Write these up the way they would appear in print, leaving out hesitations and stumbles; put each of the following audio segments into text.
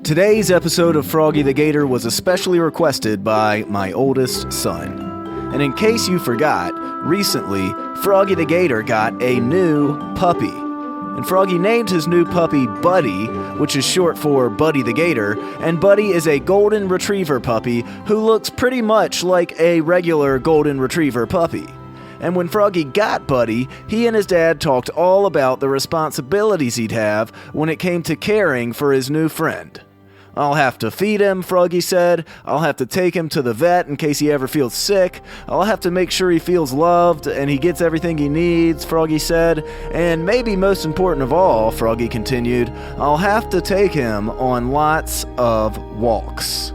Today's episode of Froggy the Gator was especially requested by my oldest son. And in case you forgot, recently, Froggy the Gator got a new puppy. And Froggy named his new puppy Buddy, which is short for Buddy the Gator, and Buddy is a golden retriever puppy who looks pretty much like a regular golden retriever puppy. And when Froggy got Buddy, he and his dad talked all about the responsibilities he'd have when it came to caring for his new friend. "I'll have to feed him," Froggy said. "I'll have to take him to the vet in case he ever feels sick. I'll have to make sure he feels loved and he gets everything he needs," Froggy said. "And maybe most important of all," Froggy continued, "I'll have to take him on lots of walks."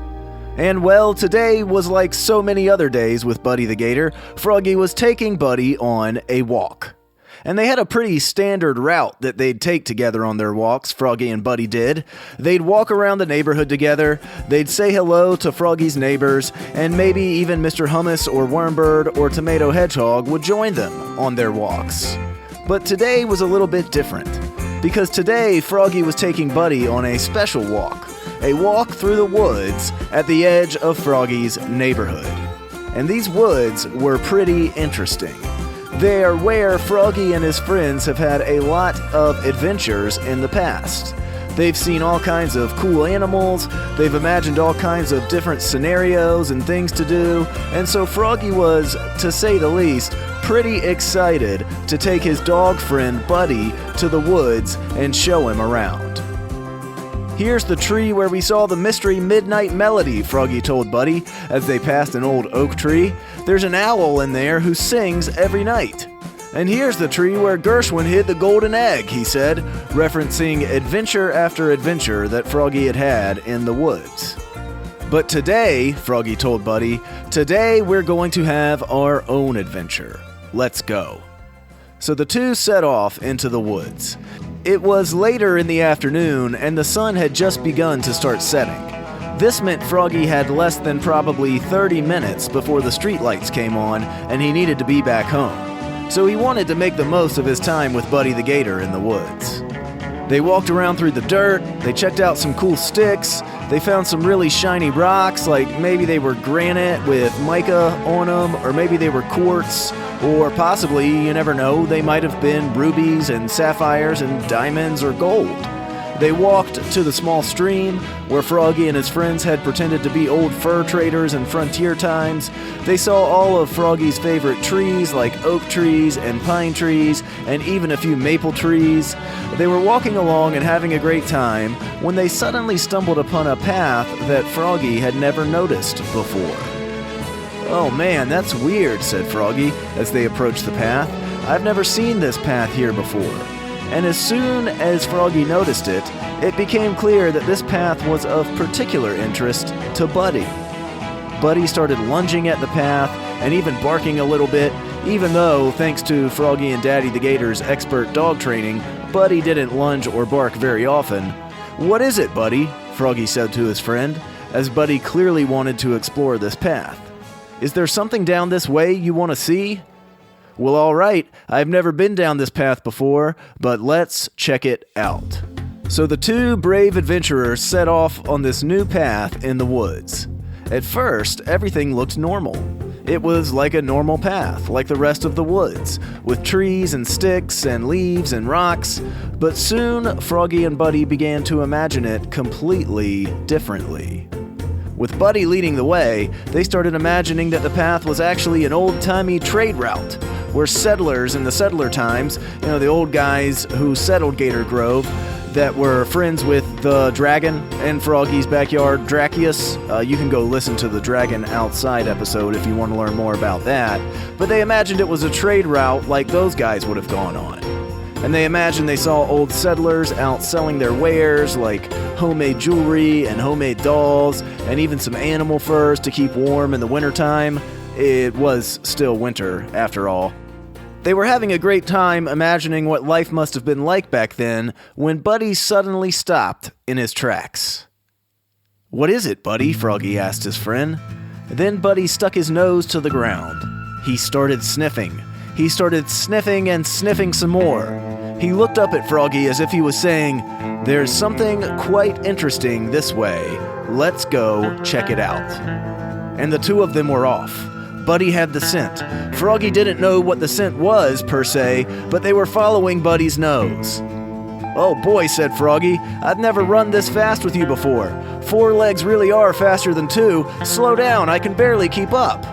And well, today was like so many other days with Buddy the Gator. Froggy was taking Buddy on a walk. And they had a pretty standard route that they'd take together on their walks, Froggy and Buddy did. They'd walk around the neighborhood together, they'd say hello to Froggy's neighbors, and maybe even Mr. Hummus or Wormbird or Tomato Hedgehog would join them on their walks. But today was a little bit different, because today Froggy was taking Buddy on a special walk, a walk through the woods at the edge of Froggy's neighborhood. And these woods were pretty interesting. They are where Froggy and his friends have had a lot of adventures in the past. They've seen all kinds of cool animals, they've imagined all kinds of different scenarios and things to do, and so Froggy was, to say the least, pretty excited to take his dog friend Buddy to the woods and show him around. "Here's the tree where we saw the mystery midnight melody," Froggy told Buddy as they passed an old oak tree. "There's an owl in there who sings every night. And here's the tree where Gershwin hid the golden egg," he said, referencing adventure after adventure that Froggy had had in the woods. "But today," Froggy told Buddy, "today we're going to have our own adventure. Let's go." So the two set off into the woods. It was later in the afternoon, and the sun had just begun to start setting. This meant Froggy had less than probably 30 minutes before the streetlights came on, and he needed to be back home. So he wanted to make the most of his time with Buddy the Gator in the woods. They walked around through the dirt, they checked out some cool sticks, they found some really shiny rocks, like maybe they were granite with mica on them, or maybe they were quartz, or possibly, you never know, they might have been rubies and sapphires and diamonds or gold. They walked to the small stream where Froggy and his friends had pretended to be old fur traders in frontier times. They saw all of Froggy's favorite trees like oak trees and pine trees and even a few maple trees. They were walking along and having a great time when they suddenly stumbled upon a path that Froggy had never noticed before. "Oh man, that's weird," said Froggy as they approached the path. "I've never seen this path here before." And as soon as Froggy noticed it, it became clear that this path was of particular interest to Buddy. Buddy started lunging at the path and even barking a little bit, even though, thanks to Froggy and Daddy the Gator's expert dog training, Buddy didn't lunge or bark very often. "What is it, Buddy?" Froggy said to his friend, as Buddy clearly wanted to explore this path. "Is there something down this way you want to see?" "Well, all right, I've never been down this path before, but let's check it out." So the two brave adventurers set off on this new path in the woods. At first, everything looked normal. It was like a normal path, like the rest of the woods, with trees and sticks and leaves and rocks, but soon Froggy and Buddy began to imagine it completely differently. With Buddy leading the way, they started imagining that the path was actually an old-timey trade route, where settlers in the settler times, the old guys who settled Gator Grove, that were friends with the dragon in Froggy's backyard, Dracius. You can go listen to the Dragon Outside episode if you want to learn more about that. But they imagined it was a trade route like those guys would have gone on. And they imagined they saw old settlers out selling their wares like homemade jewelry and homemade dolls and even some animal furs to keep warm in the wintertime. It was still winter, after all. They were having a great time imagining what life must have been like back then when Buddy suddenly stopped in his tracks. "What is it, Buddy?" Froggy asked his friend. Then Buddy stuck his nose to the ground. He started sniffing. He started sniffing and sniffing some more. He looked up at Froggy as if he was saying, "There's something quite interesting this way. Let's go check it out." And the two of them were off. Buddy had the scent. Froggy didn't know what the scent was, per se, but they were following Buddy's nose. "Oh boy," said Froggy, "I've never run this fast with you before. 4 legs really are faster than 2. Slow down, I can barely keep up."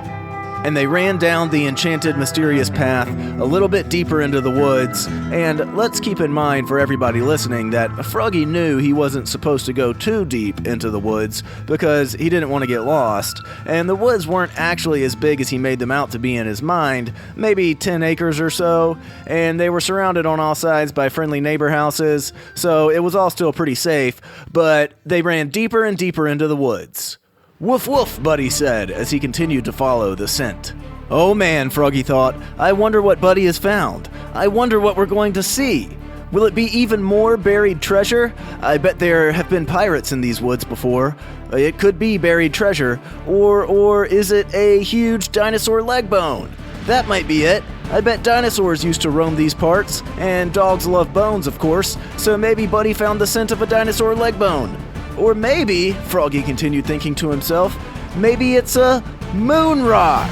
And they ran down the enchanted, mysterious path a little bit deeper into the woods. And let's keep in mind for everybody listening that Froggy knew he wasn't supposed to go too deep into the woods because he didn't want to get lost. And the woods weren't actually as big as he made them out to be in his mind, maybe 10 acres or so. And they were surrounded on all sides by friendly neighbor houses, so it was all still pretty safe. But they ran deeper and deeper into the woods. "Woof woof," Buddy said as he continued to follow the scent. "Oh man," Froggy thought, "I wonder what Buddy has found. I wonder what we're going to see. Will it be even more buried treasure? I bet there have been pirates in these woods before. It could be buried treasure. Or is it a huge dinosaur leg bone? That might be it. I bet dinosaurs used to roam these parts, and dogs love bones, of course, so maybe Buddy found the scent of a dinosaur leg bone. Or maybe," Froggy continued thinking to himself, "maybe it's a moon rock.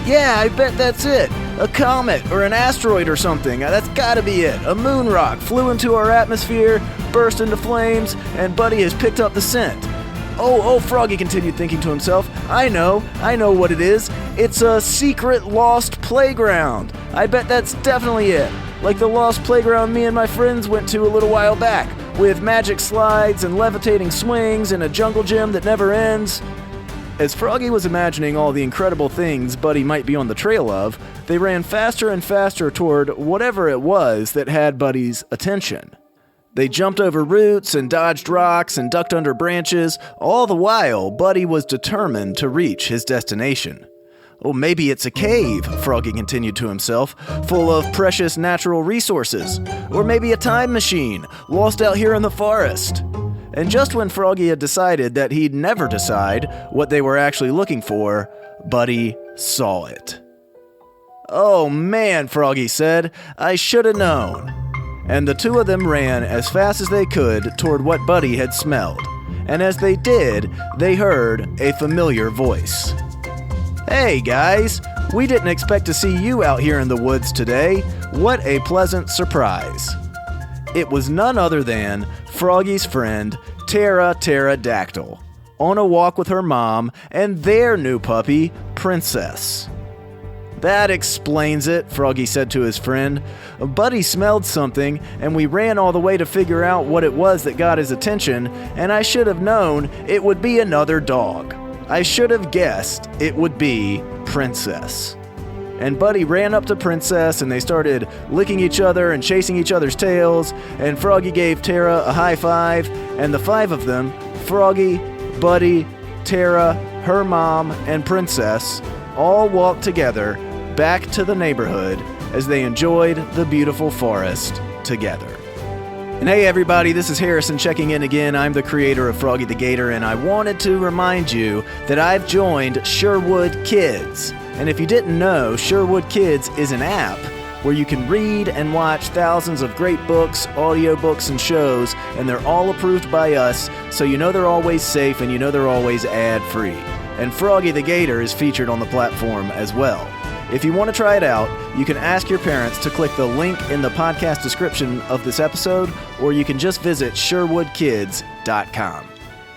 Yeah, I bet that's it. A comet or an asteroid or something. That's gotta be it. A moon rock flew into our atmosphere, burst into flames, and Buddy has picked up the scent. Oh, Froggy continued thinking to himself, I know what it is. It's a secret lost playground. I bet that's definitely it. Like the lost playground me and my friends went to a little while back, with magic slides and levitating swings and a jungle gym that never ends." As Froggy was imagining all the incredible things Buddy might be on the trail of, they ran faster and faster toward whatever it was that had Buddy's attention. They jumped over roots and dodged rocks and ducked under branches. All the while, Buddy was determined to reach his destination. "Oh, maybe it's a cave," Froggy continued to himself, "full of precious natural resources. Or maybe a time machine, lost out here in the forest." And just when Froggy had decided that he'd never decide what they were actually looking for, Buddy saw it. "Oh man," Froggy said, "I should have known." And the two of them ran as fast as they could toward what Buddy had smelled. And as they did, they heard a familiar voice. "Hey guys, we didn't expect to see you out here in the woods today. What a pleasant surprise." It was none other than Froggy's friend, Tara Pterodactyl, on a walk with her mom and their new puppy, Princess. "That explains it," Froggy said to his friend. "Buddy smelled something, and we ran all the way to figure out what it was that got his attention, and I should have known it would be another dog. I should have guessed it would be Princess." And Buddy ran up to Princess, and they started licking each other and chasing each other's tails, and Froggy gave Tara a high five, and the 5 of them, Froggy, Buddy, Tara, her mom, and Princess, all walked together back to the neighborhood as they enjoyed the beautiful forest together. And hey everybody, this is Harrison checking in again. I'm the creator of Froggy the Gator, and I wanted to remind you that I've joined Sherwood Kids. And if you didn't know, Sherwood Kids is an app where you can read and watch thousands of great books, audiobooks, and shows, and they're all approved by us, so you know they're always safe and you know they're always ad-free. And Froggy the Gator is featured on the platform as well. If you want to try it out, you can ask your parents to click the link in the podcast description of this episode, or you can just visit sherwoodkids.com.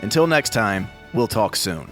Until next time, we'll talk soon.